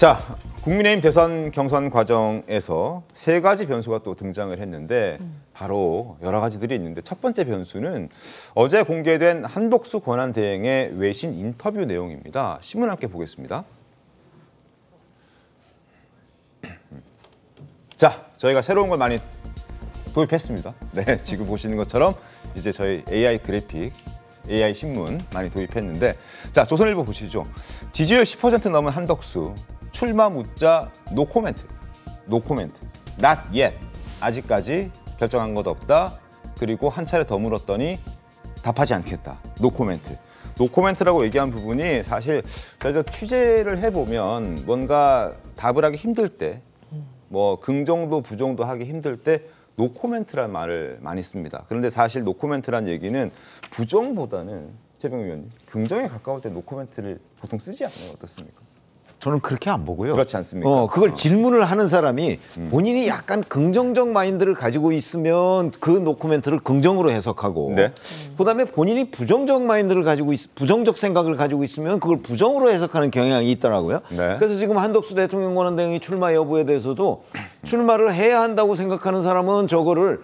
자, 국민의힘 대선 경선 과정에서 세 가지 변수가 또 등장을 했는데 바로 여러 가지들이 있는데 첫 번째 변수는 어제 공개된 한덕수 권한대행의 외신 인터뷰 내용입니다. 신문 함께 보겠습니다. 자, 저희가 새로운 걸 많이 도입했습니다. 네, 지금 보시는 것처럼 이제 저희 AI 그래픽, AI 신문 많이 도입했는데, 자, 조선일보 보시죠. 지지율 10% 넘은 한덕수, 출마 묻자 노 코멘트, not yet, 아직까지 결정한 것 없다. 그리고 한 차례 더 물었더니 답하지 않겠다, 노 코멘트라고 얘기한 부분이 사실 저희가 취재를 해보면 뭔가 답을 하기 힘들 때, 뭐 긍정도 부정도 하기 힘들 때 노 코멘트란 말을 많이 씁니다. 그런데 사실 노 코멘트란 얘기는 부정보다는 최병 의원님, 긍정에 가까울 때 노 코멘트를 보통 쓰지 않나요? 어떻습니까? 저는 그렇게 안 보고요. 그렇지 않습니까? 그걸 질문을 하는 사람이 본인이 약간 긍정적 마인드를 가지고 있으면 그 노코멘트를 긍정으로 해석하고, 네. 그다음에 본인이 부정적 마인드를 가지고 부정적 생각을 가지고 있으면 그걸 부정으로 해석하는 경향이 있더라고요. 네. 그래서 지금 한덕수 대통령 권한대행이 출마 여부에 대해서도 출마를 해야 한다고 생각하는 사람은 저거를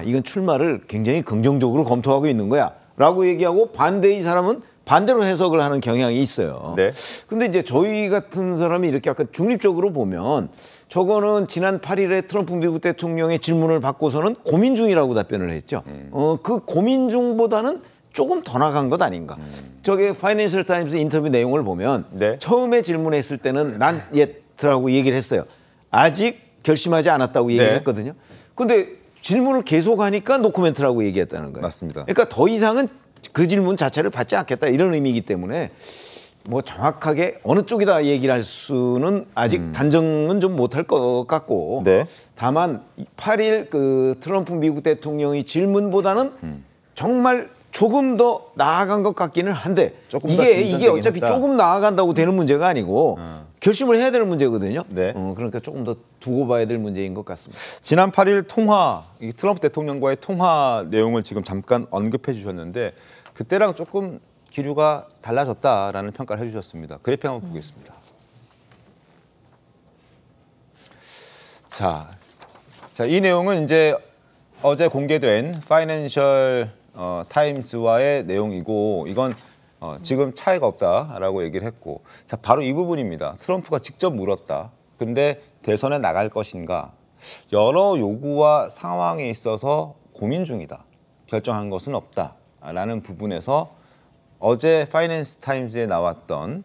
이건 출마를 굉장히 긍정적으로 검토하고 있는 거야라고 얘기하고, 반대의 사람은 반대로 해석을 하는 경향이 있어요. 네. 근데 이제 저희 같은 사람이 이렇게 약간 중립적으로 보면 저거는 지난 8일에 트럼프 미국 대통령의 질문을 받고서는 고민 중이라고 답변을 했죠. 그 고민 중보다는 조금 더 나간 것 아닌가. 저게 파이낸셜 타임스 인터뷰 내용을 보면 네. 처음에 질문했을 때는 not yet라고 얘기를 했어요. 아직 결심하지 않았다고 얘기를 네. 했거든요. 근데 질문을 계속하니까 노코멘트라고 얘기했다는 거예요. 맞습니다. 그러니까 더 이상은 그 질문 자체를 받지 않겠다, 이런 의미이기 때문에 뭐 정확하게 어느 쪽이다 얘기를 할 수는 아직 단정은 좀 못할 것 같고, 네. 다만 8일 그 트럼프 미국 대통령의 질문보다는 정말 조금 더 나아간 것 같기는 한데, 조금 더 이게 진전되긴 어차피 했다. 조금 나아간다고 되는 문제가 아니고 결심을 해야 되는 문제거든요. 네. 그러니까 조금 더 두고 봐야 될 문제인 것 같습니다. 지난 8일 통화, 이 트럼프 대통령과의 통화 내용을 지금 잠깐 언급해 주셨는데 그때랑 조금 기류가 달라졌다라는 평가를 해주셨습니다. 그래픽 한번 보겠습니다. 자, 이 내용은 이제 어제 공개된 파이낸셜 타임스와의 내용이고, 이건 지금 차이가 없다라고 얘기를 했고, 자, 바로 이 부분입니다. 트럼프가 직접 물었다. 근데 대선에 나갈 것인가? 여러 요구와 상황에 있어서 고민 중이다. 결정한 것은 없다. 라는 부분에서 어제 파이낸스 타임즈에 나왔던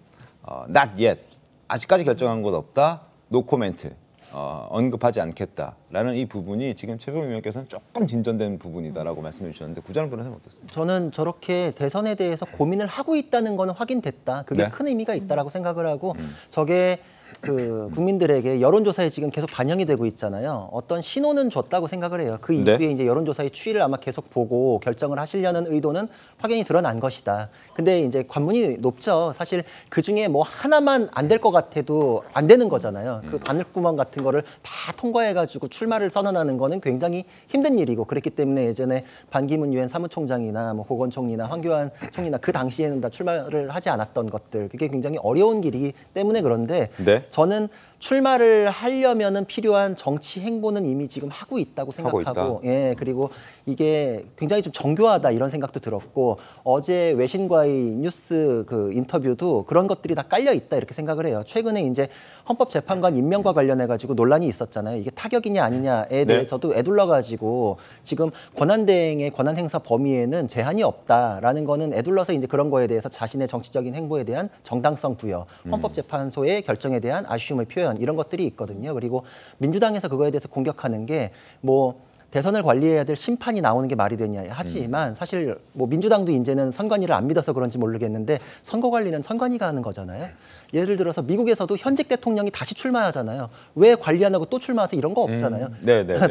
not yet, 아직까지 결정한 것 없다, no comment, 언급하지 않겠다라는 이 부분이 지금 최병우 의원께서는 조금 진전된 부분이다라고 말씀해 주셨는데, 구자룡 변호사님 어떻습니까? 저는 저렇게 대선에 대해서 고민을 하고 있다는 거는 확인됐다. 그게 네. 큰 의미가 있다라고 생각을 하고, 저게 그 국민들에게 여론조사에 지금 계속 반영이 되고 있잖아요. 어떤 신호는 줬다고 생각을 해요. 그 네. 이후에 이제 여론조사의 추이를 아마 계속 보고 결정을 하시려는 의도는 확연히 드러난 것이다. 근데 이제 관문이 높죠. 사실 그 중에 뭐 하나만 안 될 것 같아도 안 되는 거잖아요. 그 바늘구멍 같은 거를 다 통과해가지고 출마를 선언하는 거는 굉장히 힘든 일이고, 그랬기 때문에 예전에 반기문 유엔 사무총장이나 뭐 고건 총리나 황교안 총리나 그 당시에는 다 출마를 하지 않았던 것들, 그게 굉장히 어려운 길이기 때문에. 그런데 네. 저는 출마를 하려면은 필요한 정치 행보는 이미 지금 하고 있다고 생각하고, 예, 그리고 이게 굉장히 좀 정교하다 이런 생각도 들었고, 어제 외신과의 뉴스 그 인터뷰도 그런 것들이 다 깔려 있다 이렇게 생각을 해요. 최근에 이제 헌법재판관 임명과 관련해 가지고 논란이 있었잖아요. 이게 타격이냐 아니냐에 대해서도 애둘러 가지고 지금 권한대행의 권한 행사 범위에는 제한이 없다라는 거는 애둘러서 이제 그런 거에 대해서 자신의 정치적인 행보에 대한 정당성 부여, 헌법재판소의 결정에 대한 아쉬움을 표현, 이런 것들이 있거든요. 그리고 민주당에서 그거에 대해서 공격하는 게 뭐 대선을 관리해야 될 심판이 나오는 게 말이 되냐 하지만, 사실 뭐 민주당도 이제는 선관위를 안 믿어서 그런지 모르겠는데 선거 관리는 선관위가 하는 거잖아요. 예를 들어서 미국에서도 현직 대통령이 다시 출마하잖아요. 왜 관리 안 하고 또 출마해서 이런 거 없잖아요.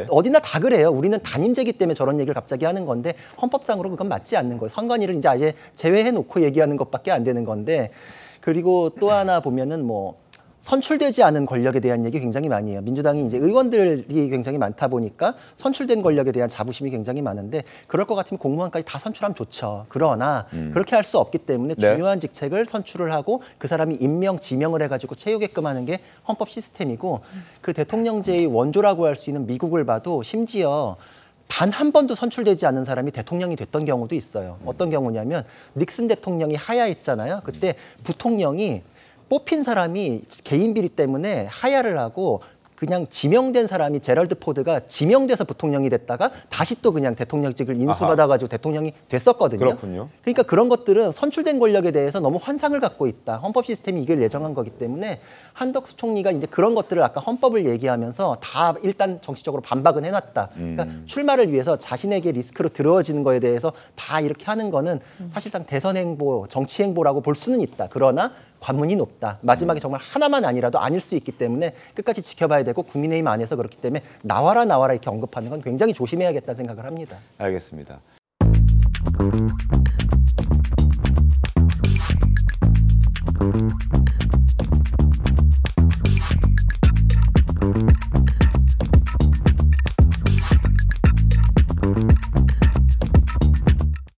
어디나 다 그래요. 우리는 단임제기 때문에 저런 얘기를 갑자기 하는 건데 헌법상으로 그건 맞지 않는 거예요. 선관위를 이제 아예 제외해 놓고 얘기하는 것밖에 안 되는 건데, 그리고 또 하나 보면은 뭐 선출되지 않은 권력에 대한 얘기 굉장히 많이 해요. 민주당이 이제 의원들이 굉장히 많다 보니까 선출된 권력에 대한 자부심이 굉장히 많은데 그럴 것 같으면 공무원까지 다 선출하면 좋죠. 그러나 그렇게 할 수 없기 때문에 네. 중요한 직책을 선출을 하고 그 사람이 임명, 지명을 해가지고 채우게끔 하는 게 헌법 시스템이고 그 대통령제의 원조라고 할 수 있는 미국을 봐도 심지어 단 한 번도 선출되지 않은 사람이 대통령이 됐던 경우도 있어요. 어떤 경우냐면 닉슨 대통령이 하야했잖아요. 그때 부통령이 뽑힌 사람이 개인 비리 때문에 하야를 하고 그냥 지명된 사람이 제럴드 포드가 지명돼서 부통령이 됐다가 다시 또 그냥 대통령직을 인수받아가지고 대통령이 됐었거든요. 그렇군요. 그러니까 그런 것들은 선출된 권력에 대해서 너무 환상을 갖고 있다. 헌법 시스템이 이걸 예정한 거기 때문에 한덕수 총리가 이제 그런 것들을 아까 헌법을 얘기하면서 다 일단 정치적으로 반박은 해놨다. 그러니까 출마를 위해서 자신에게 리스크로 들어지는 거에 대해서 다 이렇게 하는 거는 사실상 대선 행보, 정치 행보라고 볼 수는 있다. 그러나 관문이 높다. 마지막에 정말 하나만 아니라도 아닐 수 있기 때문에 끝까지 지켜봐야 되고 국민의힘 안에서 그렇기 때문에 나와라 나와라 이렇게 언급하는 건 굉장히 조심해야겠다는 생각을 합니다. 알겠습니다.